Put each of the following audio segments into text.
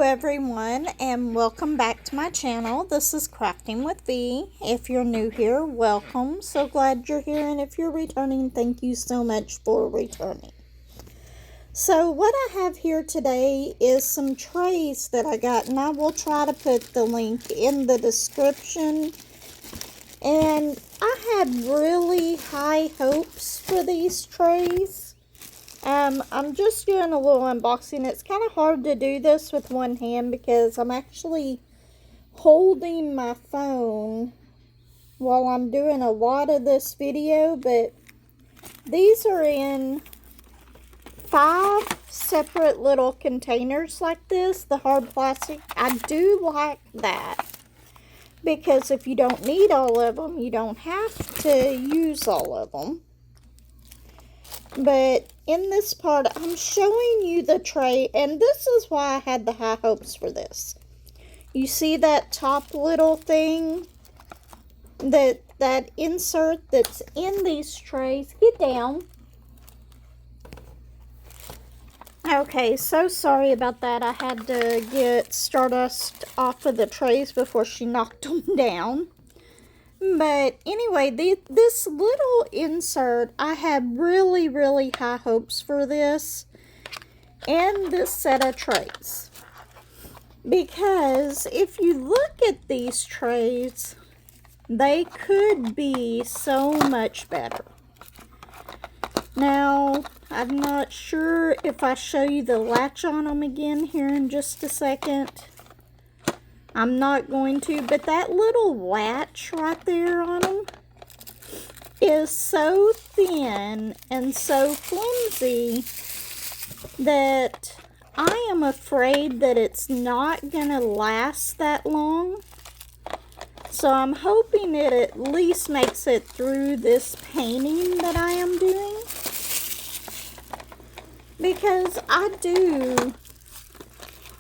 everyone, and welcome back to my channel. This is Crafting with V. If you're new here, welcome. So glad you're here, and if you're returning, thank you so much for returning. So what I have here today is some trays that I got, and I will try to put the link in the description. And I had really high hopes for these trays. I'm just doing a little unboxing. It's kind of hard to do this with one hand because I'm actually holding my phone while I'm doing a lot of this video, but these are in 5 separate little containers like this, the hard plastic. I do like that because if you don't need all of them, you don't have to use all of them. But in this part, I'm showing you the tray, and this is why I had the high hopes for this. You see that top little thing, that insert that's in these trays? Get down. Okay, so sorry about that. I had to get Stardust off of the trays before she knocked them down. But anyway, this little insert, I had really, really high hopes for this and this set of trays. Because if you look at these trays, they could be so much better. Now, I'm not sure if I show you the latch on them again here in just a second. I'm not going to, but that little latch right there on them is so thin and so flimsy that I am afraid that it's not going to last that long. So I'm hoping it at least makes it through this painting that I am doing. Because I do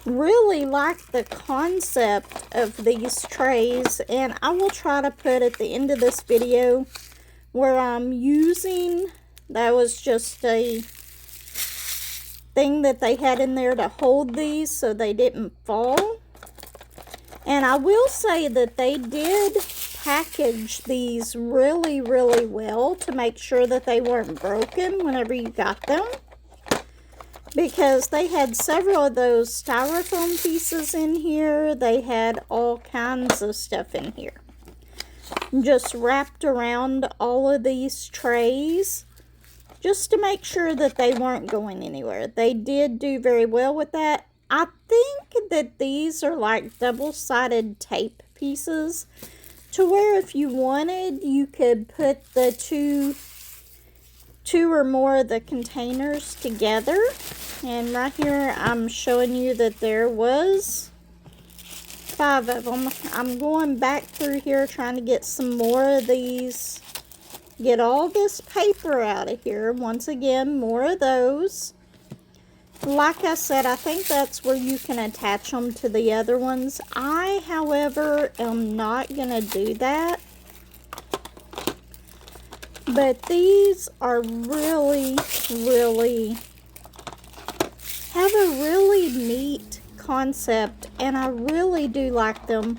really like the concept of these trays, and I will try to put at the end of this video where I'm using, that was just a thing that they had in there to hold these so they didn't fall. And I will say that they did package these really, really well to make sure that they weren't broken whenever you got them. Because they had several of those styrofoam pieces in here. They had all kinds of stuff in here. Just wrapped around all of these trays. Just to make sure that they weren't going anywhere. They did do very well with that. I think that these are like double-sided tape pieces. To where if you wanted, you could put the two or more of the containers together. And right here I'm showing you that there was 5 of them. I'm going back through here trying to get some more of these. Get all this paper out of here. Once again, more of those. Like I said, I think that's where you can attach them to the other ones. I, however, am not going to do that. But these are really, really, have a really neat concept, and I really do like them.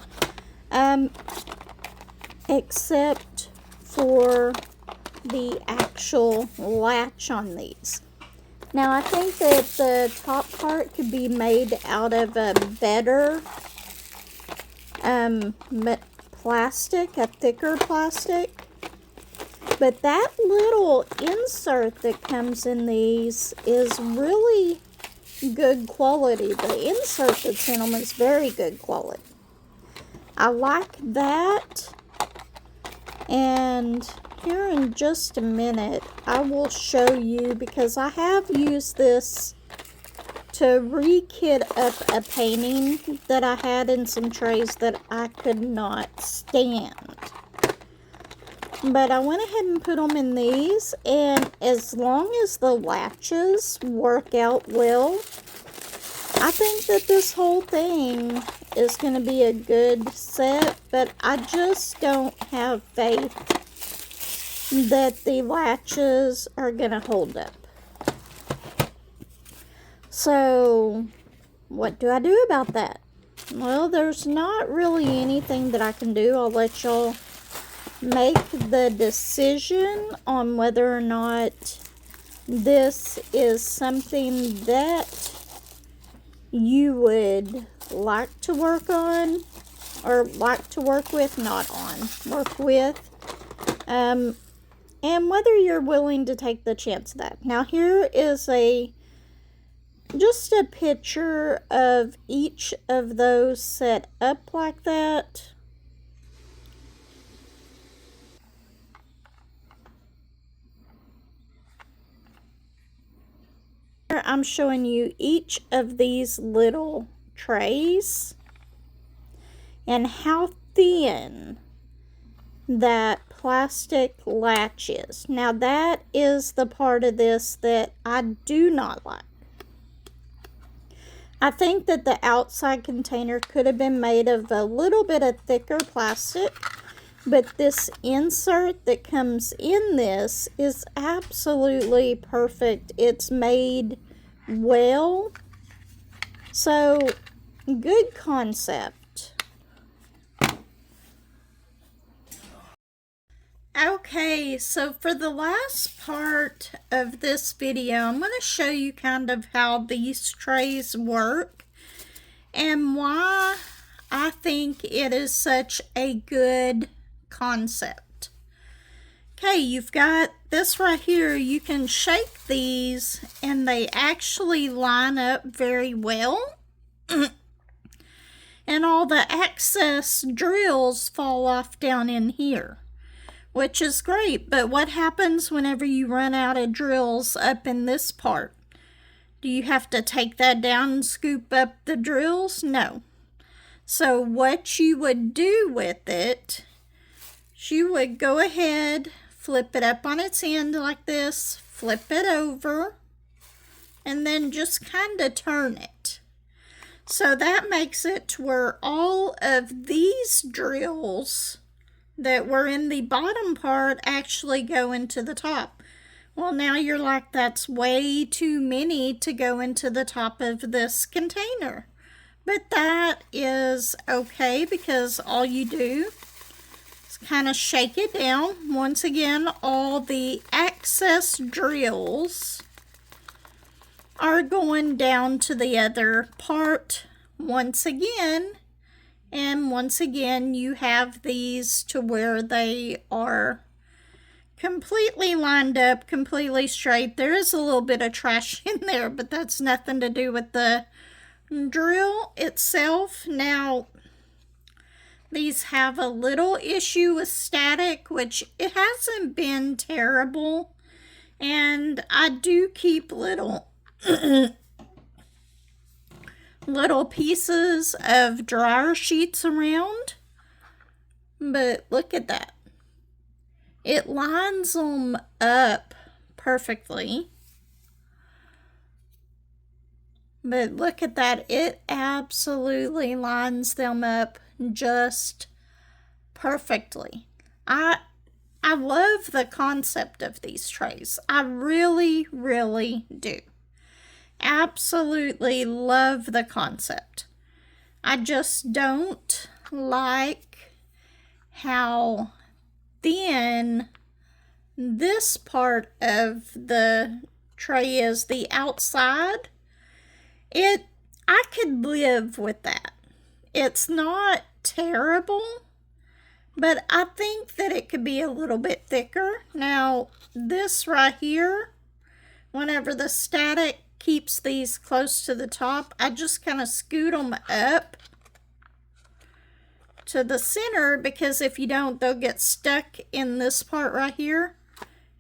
Except for the actual latch on these. Now, I think that the top part could be made out of a better plastic, a thicker plastic. But that little insert that comes in these is really good quality. The insert that's in them is very good quality. I like that. And here in just a minute, I will show you, because I have used this to re-kit up a painting that I had in some trays that I could not stand. But I went ahead and put them in these, and as long as the latches work out well, I think that this whole thing is going to be a good set, but I just don't have faith that the latches are going to hold up. So what do I do about that? Well, there's not really anything that I can do. I'll let y'all make the decision on whether or not this is something that you would like to work on, or like to work with, not on, work with, and whether you're willing to take the chance of that. Now here is just a picture of each of those set up like that. I'm showing you each of these little trays and how thin that plastic latch is. Now that is the part of this that I do not like. I think that the outside container could have been made of a little bit of thicker plastic, but this insert that comes in this is absolutely perfect. It's made well. So, good concept. Okay, so for the last part of this video, I'm going to show you kind of how these trays work and why I think it is such a good concept. Okay, you've got this right here. You can shake these and they actually line up very well. And all the excess drills fall off down in here, which is great. But what happens whenever you run out of drills up in this part? Do you have to take that down and scoop up the drills? No. So what you would do with it, you would go ahead, flip it up on its end like this, flip it over, and then just kind of turn it. So that makes it to where all of these drills that were in the bottom part actually go into the top. Well, now you're like, that's way too many to go into the top of this container. But that is okay, because all you do is kind of shake it down. Once again, all the excess drills are going down to the other part once again. And once again, you have these to where they are completely lined up, completely straight. There is a little bit of trash in there, but that's nothing to do with the drill itself. Now, these have a little issue with static, which it hasn't been terrible. And I do keep little little pieces of dryer sheets around. But look at that. It lines them up perfectly. But look at that. It absolutely lines them up just perfectly. I love the concept of these trays. I really, really do. Absolutely love the concept. I just don't like how thin this part of the tray is, the outside. I could live with that. It's not terrible, but I think that it could be a little bit thicker. Now, this right here, whenever the static keeps these close to the top, I just kind of scoot them up to the center, because if you don't, they'll get stuck in this part right here,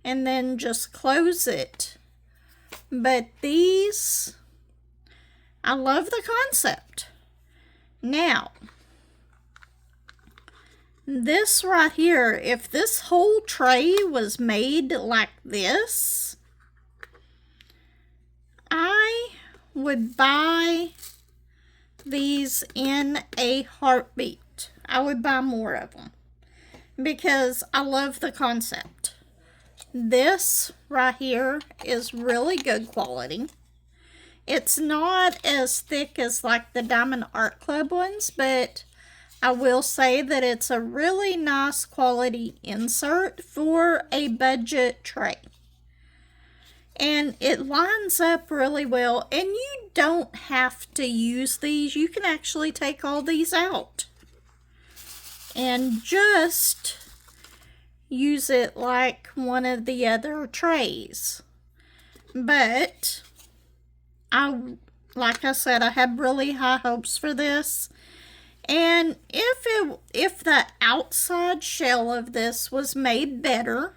and then just close it. But these, I love the concept. Now, this right here, if this whole tray was made like this, I would buy these in a heartbeat. I would buy more of them because I love the concept. This right here is really good quality. It's not as thick as like the Diamond Art Club ones, but I will say that it's a really nice quality insert for a budget tray. And it lines up really well, and you don't have to use these. You can actually take all these out and just use it like one of the other trays. But like I said, I have really high hopes for this. And if the outside shell of this was made better,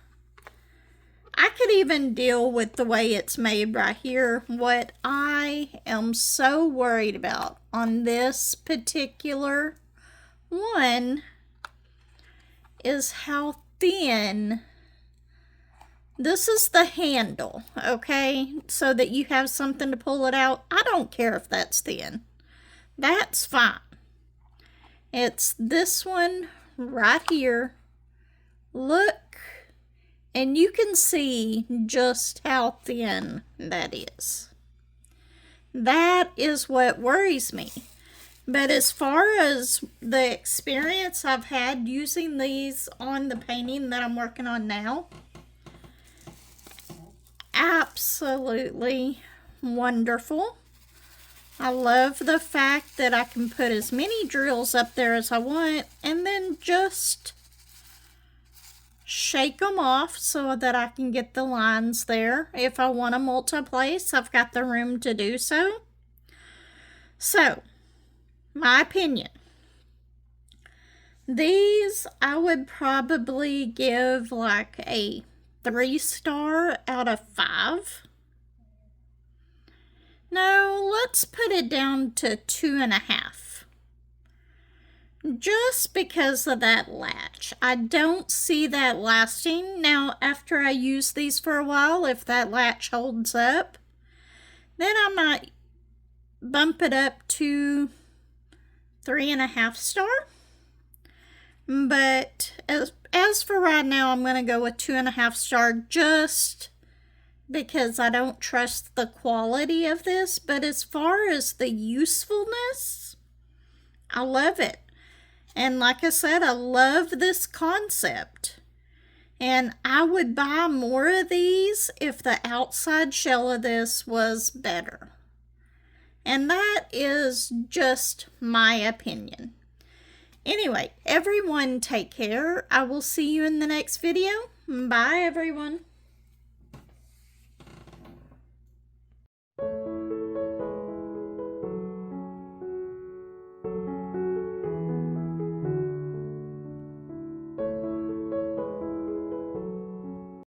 I could even deal with the way it's made right here. What I am so worried about on this particular one is how thin. This is the handle, okay? So that you have something to pull it out. I don't care if that's thin. That's fine. It's this one right here. Look. And you can see just how thin that is. That is what worries me. But as far as the experience I've had using these on the painting that I'm working on now, absolutely wonderful. I love the fact that I can put as many drills up there as I want and then just shake them off so that I can get the lines there. If I want to multi-place, I've got the room to do so. So, my opinion. These I would probably give like a 3-star out of 5. No, let's put it down to 2.5. Just because of that latch. I don't see that lasting. Now, after I use these for a while, if that latch holds up, then I might bump it up to 3.5 star. But as for right now, I'm going to go with 2.5 star just because I don't trust the quality of this. But as far as the usefulness, I love it. And like I said, I love this concept. And I would buy more of these if the outside shell of this was better. And that is just my opinion. Anyway, everyone take care. I will see you in the next video. Bye, everyone.